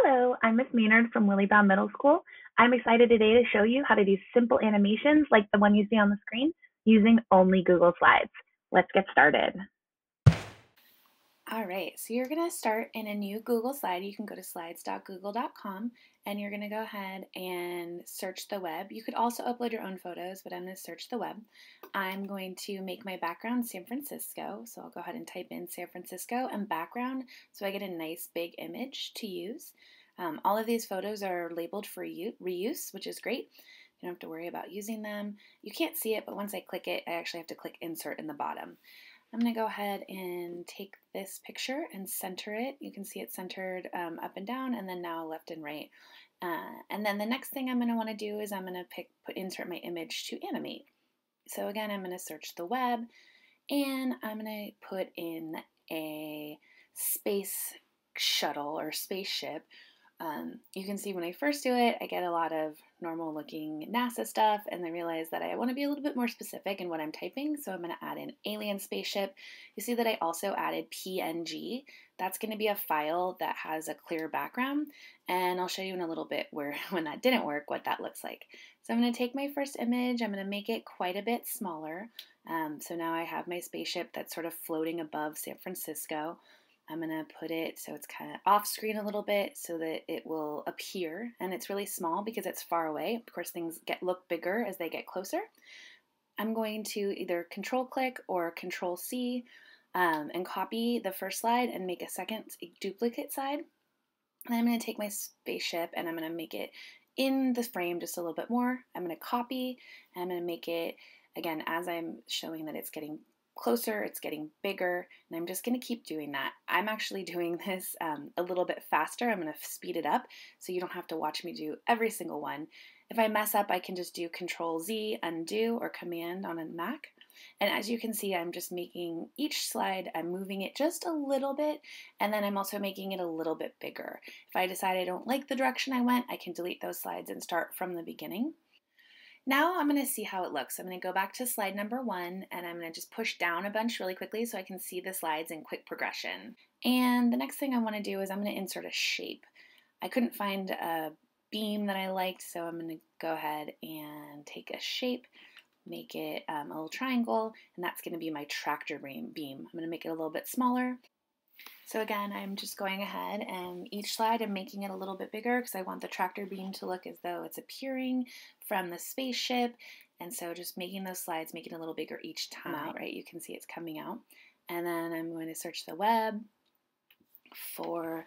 Hello, I'm Miss Maynard from Williebound Middle School. I'm excited today to show you how to do simple animations like the one you see on the screen using only Google Slides. Let's get started. All right, so you're going to start in a new Google slide. You can go to slides.google.com and you're going to go ahead and search the web. You could also upload your own photos, but I'm going to search the web. I'm going to make my background San Francisco, so I'll go ahead and type in San Francisco and background so I get a nice big image to use. All of these photos are labeled for reuse, which is great. You don't have to worry about using them. You can't see it, but once I click it, I actually have to click insert in the bottom. I'm going to go ahead and take this picture and center it. You can see it centered up and down and then now left and right. And then the next thing I'm going to want to do is I'm going to insert my image to animate. So again, I'm going to search the web and I'm going to put in a space shuttle or spaceship. You can see when I first do it, I get a lot of normal looking NASA stuff, and I realize that I want to be a little bit more specific in what I'm typing, so I'm going to add an alien spaceship. You see that I also added PNG. That's going to be a file that has a clear background, and I'll show you in a little bit where when that didn't work, what that looks like. So I'm going to take my first image, I'm going to make it quite a bit smaller. So now I have my spaceship that's sort of floating above San Francisco. I'm going to put it so it's kind of off screen a little bit so that it will appear, and it's really small because it's far away. Of course, things look bigger as they get closer. I'm going to either control click or control C and copy the first slide and make a duplicate slide. And then I'm going to take my spaceship and I'm going to make it in the frame just a little bit more. I'm going to copy and I'm going to make it, again, as I'm showing that it's getting closer, it's getting bigger, and I'm just going to keep doing that. I'm actually doing this a little bit faster. I'm going to speed it up so you don't have to watch me do every single one. If I mess up, I can just do Control Z, undo, or Command on a Mac. And as you can see, I'm just making each slide, I'm moving it just a little bit, and then I'm also making it a little bit bigger. If I decide I don't like the direction I went, I can delete those slides and start from the beginning. Now I'm going to see how it looks. I'm going to go back to slide number 1 and I'm going to just push down a bunch really quickly so I can see the slides in quick progression. And the next thing I want to do is I'm going to insert a shape. I couldn't find a beam that I liked, so I'm going to go ahead and take a shape, make it a little triangle, and that's going to be my tractor beam. I'm going to make it a little bit smaller. So again, I'm just going ahead and each slide I'm making it a little bit bigger because I want the tractor beam to look as though it's appearing from the spaceship. And so just making those slides, making it a little bigger each time, right? You can see it's coming out. And then I'm going to search the web for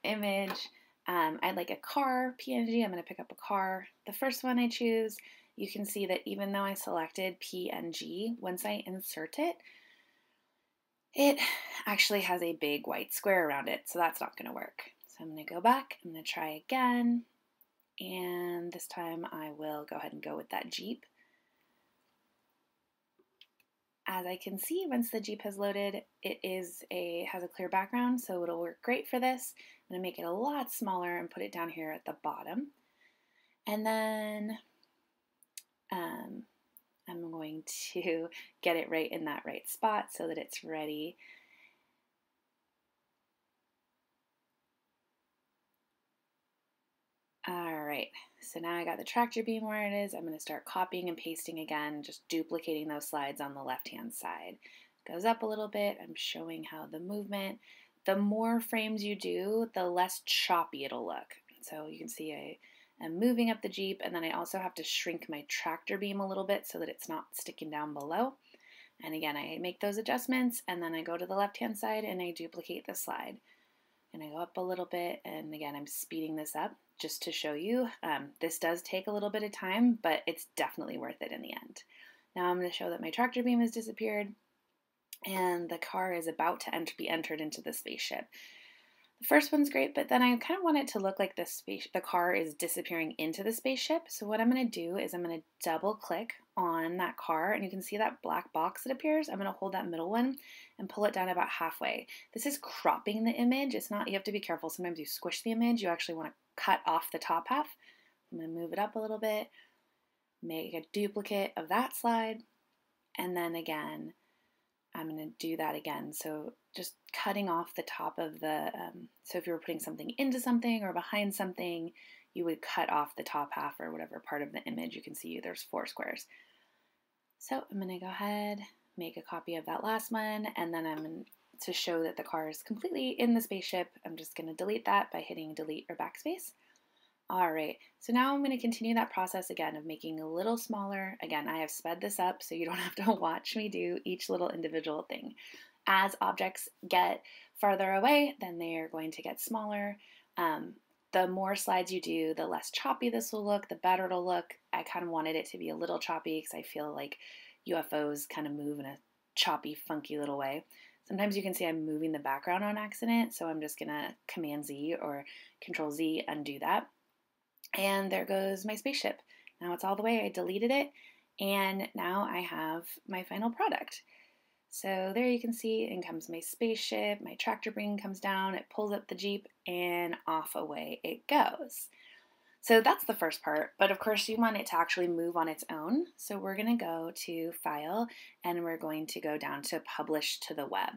image. I'd like a car PNG. I'm going to pick up a car. The first one I choose, you can see that even though I selected PNG, once I insert it, it actually has a big white square around it, so that's not going to work. So I'm going to go back, I'm going to try again, and this time I will go ahead and go with that Jeep. As I can see, once the Jeep has loaded, it has a clear background, so it'll work great for this. I'm going to make it a lot smaller and put it down here at the bottom. And then I'm going to get it right in that right spot so that it's ready. All right, so now I got the tractor beam where it is. I'm going to start copying and pasting again, just duplicating those slides on the left-hand side. Goes up a little bit. I'm showing how the movement, the more frames you do, the less choppy it'll look. So you can see I'm moving up the Jeep, and then I also have to shrink my tractor beam a little bit so that it's not sticking down below. And again, I make those adjustments, and then I go to the left-hand side and I duplicate the slide. And I go up a little bit, and again, I'm speeding this up just to show you. This does take a little bit of time, but it's definitely worth it in the end. Now I'm going to show that my tractor beam has disappeared, and the car is about to be entered into the spaceship. The first one's great, but then I kind of want it to look like the car is disappearing into the spaceship. So what I'm going to do is I'm going to double click on that car, and you can see that black box that appears. I'm going to hold that middle one and pull it down about halfway. This is cropping the image. It's not, you have to be careful. Sometimes you squish the image. You actually want to cut off the top half. I'm going to move it up a little bit, make a duplicate of that slide, and then again, I'm going to do that again. So just cutting off the top of the, so if you were putting something into something or behind something, you would cut off the top half or whatever part of the image. You can see there's 4 squares. So I'm going to go ahead, make a copy of that last one, and then I'm going to show that the car is completely in the spaceship. I'm just going to delete that by hitting delete or backspace. All right, so now I'm going to continue that process again of making a little smaller. Again, I have sped this up so you don't have to watch me do each little individual thing. As objects get farther away, then they are going to get smaller. The more slides you do, the less choppy this will look, the better it'll look. I kind of wanted it to be a little choppy because I feel like UFOs kind of move in a choppy, funky little way. Sometimes you can see I'm moving the background on accident, so I'm just going to Command Z or Control Z, undo that. And there goes my spaceship. Now it's all the way. I deleted it, and now I have my final product. So there you can see in comes my spaceship, my tractor beam comes down, it pulls up the Jeep, and off away it goes. So that's the first part, but of course you want it to actually move on its own. So we're going to go to File, and we're going to go down to Publish to the Web.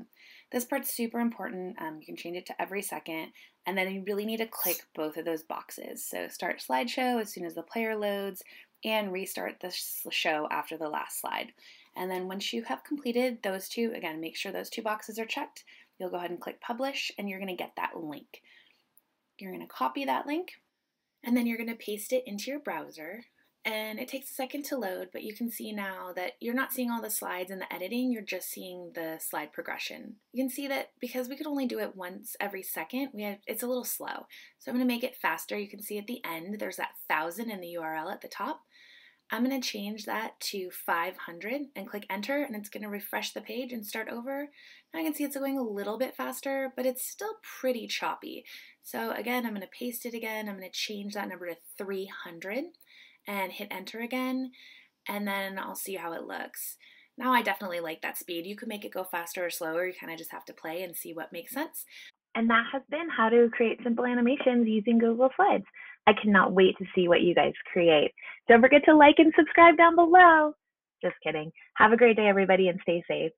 This part's super important. You can change it to every second, and then you really need to click both of those boxes. So start slideshow as soon as the player loads, and restart the show after the last slide. And then once you have completed those two, again, make sure those 2 boxes are checked. You'll go ahead and click Publish, and you're going to get that link. You're going to copy that link, and then you're going to paste it into your browser. And it takes a second to load, but you can see now that you're not seeing all the slides in the editing, you're just seeing the slide progression. You can see that because we could only do it once every second, it's a little slow. So I'm going to make it faster. You can see at the end, there's that 1,000 in the URL at the top. I'm going to change that to 500 and click enter, and it's going to refresh the page and start over. Now I can see it's going a little bit faster, but it's still pretty choppy. So again, I'm going to paste it again. I'm going to change that number to 300 and hit enter again, and then I'll see how it looks. Now I definitely like that speed. You could make it go faster or slower. You kind of just have to play and see what makes sense. And that has been how to create simple animations using Google Slides. I cannot wait to see what you guys create. Don't forget to like and subscribe down below. Just kidding. Have a great day, everybody, and stay safe.